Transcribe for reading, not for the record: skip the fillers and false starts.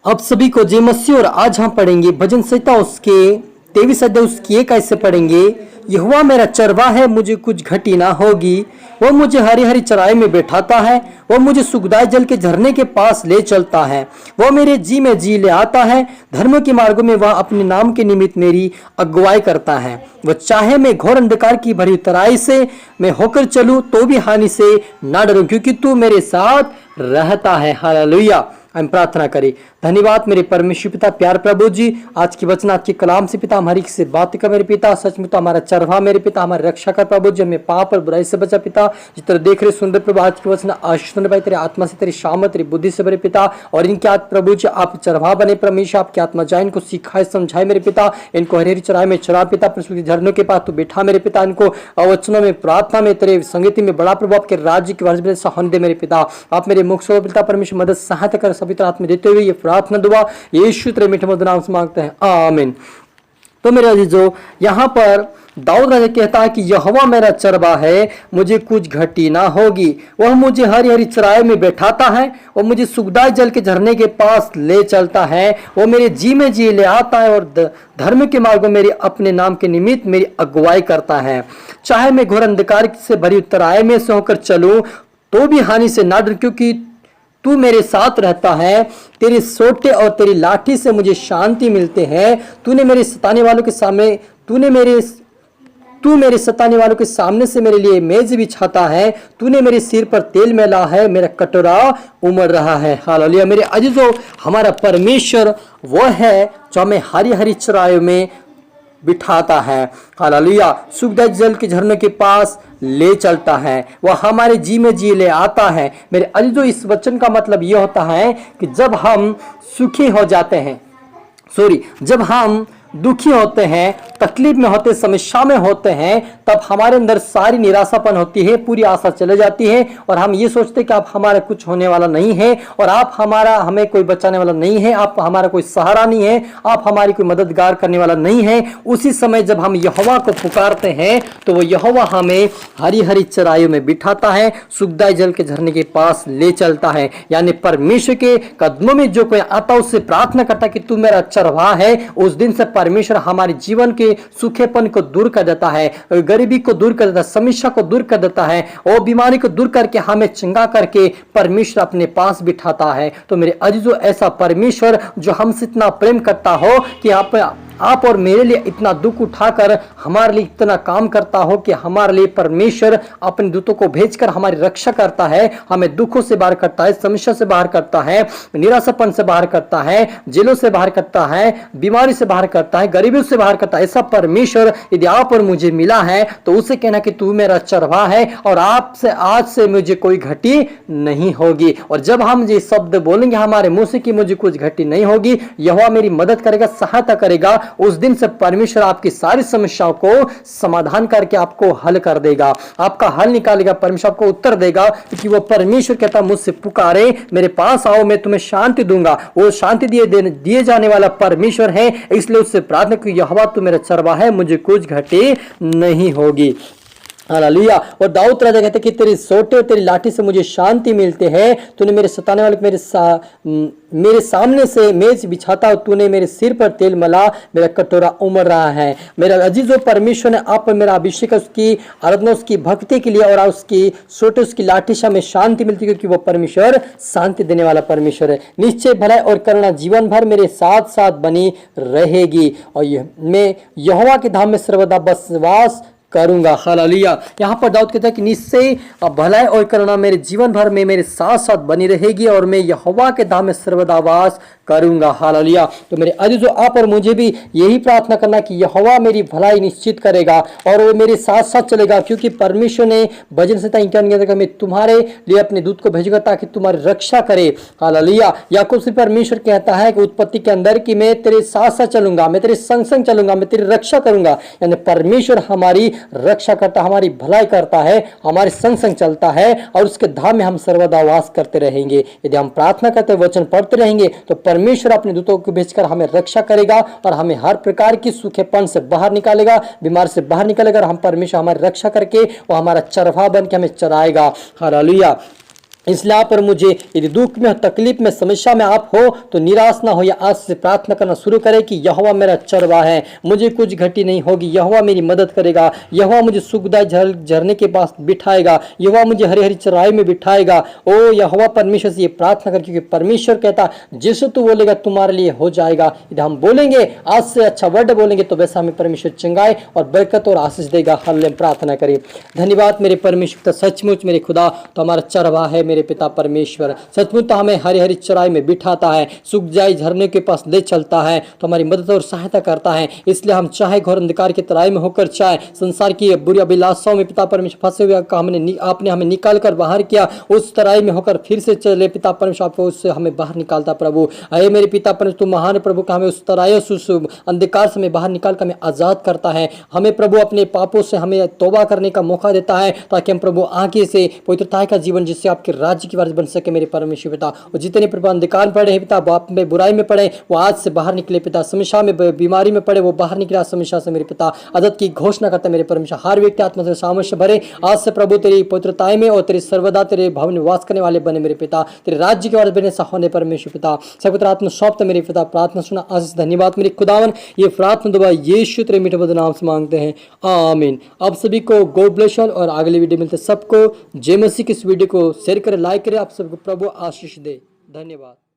अब सभी को जय मसीह। और आज हम पढ़ेंगे भजन संहिता उसके 23 अध्याय उसकी 1 कैसे पढ़ेंगे। यहोवा मेरा चरवा है, मुझे कुछ घटी ना होगी। वह मुझे हरी हरी चराई में बैठाता है, वह मुझे सुखदायी जल के झरने के पास ले चलता है। वह मेरे जी में जी ले आता है, धर्म के मार्गों में वह अपने नाम के निमित्त मेरी अगुवाई करता है। वह चाहे मैं घोर अंधकार की भरी तराई से मैं होकर चलूं तो भी हानि से ना डरूं, क्योंकि तू मेरे साथ रहता है। हालेलुया। हम प्रार्थना करें। धन्यवाद मेरे परमेश्वर पिता, प्यार प्रभु जी, आज की वचन आज के कलाम से पिता हमारी से बात कर मेरे पिता। सच में तो हमारा चरवा मेरे पिता, हमारी रक्षा कर प्रभु जी, हमें पाप और बुराई से बचा पिता। जिस तरह देख रहे सुंदर प्रभु आज की वचन आशीष सुन भाई, तेरे आत्मा से, तेरी शामत, तेरी बुद्धि से मेरे पिता। और इनके आज प्रभु जी आप चरवा बने परमेश्वर, आपकी आत्मा जाए इनको सिखाए समझाए मेरे पिता। इनको हरी हरी चराई में चरा पिता, झरनों के पास तू बैठा मेरे पिता। इनको वचनों में प्रार्थना में तेरे संगति में बड़ा प्रभु आपके राज्य की वर्ष में सहन दे मेरे पिता। आप मेरे मुख से पिता परमेश्वर मदद सहायता कर सभी तरह में देते हुए ये प्रार्थना दुआ यीशु तेरे मीठे मधुर नाम से मांगते हैं, आमीन। तो मेरे अजीजों, यहाँ पर दाऊद राजा कहता है कि यहोवा मेरा चरवा है, मुझे कुछ घटी ना होगी। वह मुझे हरी हरी चराई में बैठाता है, वह मुझे सुखदायी जल के झरने के पास ले चलता है। वह मेरे जी में जी ले आता है और धर्म के मार्गों मेरे अपने नाम के निमित्त मेरी अगुवाई करता है। चाहे मैं घोर अंधकार से भरी तराई में से होकर चलूं तो भी हानि से ना डर, क्योंकि तू मेरे साथ रहता है। तेरे सोटे और तेरी लाठी से मुझे शांति मिलते हैं। तू मेरे सताने वालों के सामने से मेरे लिए मेज बिछाता है। तूने मेरे सिर पर तेल मिला है, मेरा कटोरा उमड़ रहा है। हालेलुया। मेरे अजीजों, हमारा परमेश्वर वो है जो हमें हरी हरी चराइयों में बिठाता है। हालेलुया। सुखदायी जल के झरने के पास ले चलता है, वह हमारे जी में जी ले आता है। मेरे अजीजों, इस वचन का मतलब यह होता है कि जब हम सुखी हो जाते हैं, जब हम दुखी होते हैं, तकलीफ में होते, समस्या में होते हैं, तब हमारे अंदर सारी निराशापन होती है, पूरी आशा चले जाती है और हम ये सोचते हैं कि आप हमारा कुछ होने वाला नहीं है और आप हमें कोई बचाने वाला नहीं है, आप हमारा कोई सहारा नहीं है, आप हमारी कोई मददगार करने वाला नहीं है। उसी समय जब हम यहोवा को पुकारते हैं तो वो यहोवा हमें हरी हरी चराइयों में बिठाता है, सुखदायी जल के झरने के पास ले चलता है। यानी परमेश्वर के कदमों में जो कोई आता उससे प्रार्थना करता कि तू मेरा चरवाहा है, उस दिन से परमेश्वर हमारे जीवन के सूखेपन को दूर कर देता है, गरीबी को दूर कर देता है, समस्या को दूर कर देता है और बीमारी को दूर करके हमें चंगा करके परमेश्वर अपने पास बिठाता है। तो मेरे अजीजों, ऐसा परमेश्वर जो हमसे इतना प्रेम करता हो कि आप और मेरे लिए इतना दुख उठाकर हमारे लिए इतना काम करता हो कि हमारे लिए परमेश्वर अपने दूतों को भेजकर हमारी रक्षा करता है, हमें दुखों से बाहर करता है, समस्या से बाहर करता है, निराशापन से बाहर करता है, जेलों से बाहर करता है, बीमारी से बाहर करता है, गरीबी से बाहर करता है। ऐसा परमेश्वर यदि आप और मुझे मिला है तो उसे कहना कि तू मेरा चरवाहा है और आपसे आज से मुझे कोई घटी नहीं होगी। और जब हम ये शब्द बोलेंगे हमारे मुंह से कि मुझे कुछ घटी नहीं होगी, यहोवा मेरी मदद करेगा, सहायता करेगा, उस दिन से परमेश्वर आपकी सारी समस्याओं को समाधान करके आपको हल कर देगा, आपका हल निकालेगा, परमेश्वर आपको उत्तर देगा। क्योंकि वो परमेश्वर कहता मुझसे पुकारे, मेरे पास आओ, मैं तुम्हें शांति दूंगा। वो शांति दिए जाने वाला परमेश्वर है, इसलिए उससे प्रार्थना की यहोवा तू मेरा चरवाहा है, मुझे कुछ घटी नहीं होगी। हालेलुया। और दाऊद राजा कहते कि तेरी सोटे और तेरी लाठी से मुझे शांति मिलते हैं। तूने मेरे सताने वाले मेरे सामने से मेज बिछाता, तूने मेरे सिर पर तेल मला, मेरा कटोरा उमड़ रहा है। मेरा अजीजों, परमेश्वर ने आप पर मेरा अभिषेक, उसकी आराधना, उसकी भक्ति के लिए और उसकी सोटे उसकी लाठी से हमें शांति मिलती है, क्योंकि वो परमेश्वर शांति देने वाला परमेश्वर है। निश्चय भलाई और करुणा जीवन भर मेरे साथ साथ बनी रहेगी और मैं यहोवा के धाम में सर्वदा बसवास करूंगा। हालेलुया। यहाँ पर दाऊद कहता है कि निश्चय भलाई और करुणा मेरे जीवन भर में मेरे साथ साथ बनी रहेगी और मैं यहोवा के धाम में सर्वदा वास करूंगा। हालेलुया। तो मेरे अजीजों, आप और मुझे भी यही प्रार्थना करना कि यहोवा मेरी भलाई निश्चित करेगा और वो मेरे साथ साथ चलेगा, क्योंकि परमेश्वर ने भजन संहिता 51 मैं तुम्हारे लिए अपने दूत को भेजूंगा ताकि तुम्हारी रक्षा करे। हालेलुया। याकूब से परमेश्वर कहता है कि उत्पत्ति के अंदर कि मैं तेरे साथ साथ चलूंगा, मैं तेरे संग संग चलूंगा, मैं तेरी रक्षा करूंगा। यानी परमेश्वर हमारी रक्षा करता, हमारी भलाई करता है, हमारे संग संग चलता है और उसके धाम में हम सर्वदा वास करते रहेंगे। यदि हम प्रार्थना करते, वचन पढ़ते रहेंगे तो परमेश्वर अपने दूतों को भेजकर हमें रक्षा करेगा और हमें हर प्रकार की सूखेपन से बाहर निकालेगा, बीमारी से बाहर निकालेगा और हम परमेश्वर हमारी रक्षा करके वो हमारा चरवाहा बन के हमें चराएगा। हालेलुया। इसलिए आप और मुझे यदि दुख में, तकलीफ में, समस्या में आप हो तो निराश ना हो, या आज से प्रार्थना करना शुरू करें कि यहोवा मेरा चरवाहा है, मुझे कुछ घटी नहीं होगी, यहोवा मेरी मदद करेगा, यहोवा मुझे सुखदायी झरने के पास बिठाएगा, यहोवा मुझे हरी हरी चराई में बिठाएगा। ओ यहोवा परमेश्वर से ये प्रार्थना कर, क्योंकि परमेश्वर कहता जैसे तू बोलेगा तुम्हारे लिए हो जाएगा। यदि हम बोलेंगे आज से अच्छा वर्ड बोलेंगे तो वैसा हमें परमेश्वर चंगाई और बरकत और आशीष देगा। हालेलुया। प्रार्थना करें। धन्यवाद मेरे परमेश्वर, सचमुच मेरे खुदा तो हमारा चरवाहा है मेरे पिता परमेश्वर, सचमुच हमें हरी हरी चराई में बिठाता है, सूख जाए झरने के पास ले चलता है, तो हमारी मदद और सहायता करता है। इसलिए हम चाहे घोर अंधकार की तराई में होकर, चाहे संसार की बुरी अभिलाषाओं में पिता परमेश्वर फंसे हुए आपने हमें निकाल कर बाहर किया, उस तराई में होकर फिर से चले पिता परमेश्वर, आपको उससे हमें बाहर निकालता प्रभु। अरे मेरे पिता परमेश्वर तुम महान प्रभु का, हमें उस तराई उस अंधकार से हमें बाहर निकाल कर हमें आजाद करता है। हमें प्रभु अपने पापों से हमें तौबा करने का मौका देता है, ताकि हम प्रभु आगे से पवित्रता का जीवन, जिससे आपके राज्य की वारिस बन सके मेरे परमेश्वर पिता। और जितने प्रभु अंधकार पड़े हैं पिता, बाप में बुराई में पड़े, वो आज से बाहर निकले पिता। समस्या में, बीमारी में पड़े, वो बाहर निकले समस्या से मेरे पिता। आदत की घोषणा करता मेरे परमेश्वर, हर व्यक्ति आत्मा से सामर्थ्य भरे आज से प्रभु तेरी पवित्रताएं में और तेरी सर्वदा तेरे भवन में वास करने वाले बने मेरे पिता। तेरे राज्य के वारिस बने होने परमेश्वर पिता। सपुत्र आत्मा सौंपते मेरे पिता। प्रार्थना सुना आज धन्यवाद मेरे खुदावन। ये प्रार्थना दुआ यीशु तेरे मीठे मधुर नाम से मांगते हैं, आमीन। आप सभी को गॉड ब्लेस यू और अगली वीडियो मिलते सबको जय मसीह। की इस वीडियो को शेयर करें, लाइक करें। आप सबको प्रभु आशीष दे। धन्यवाद।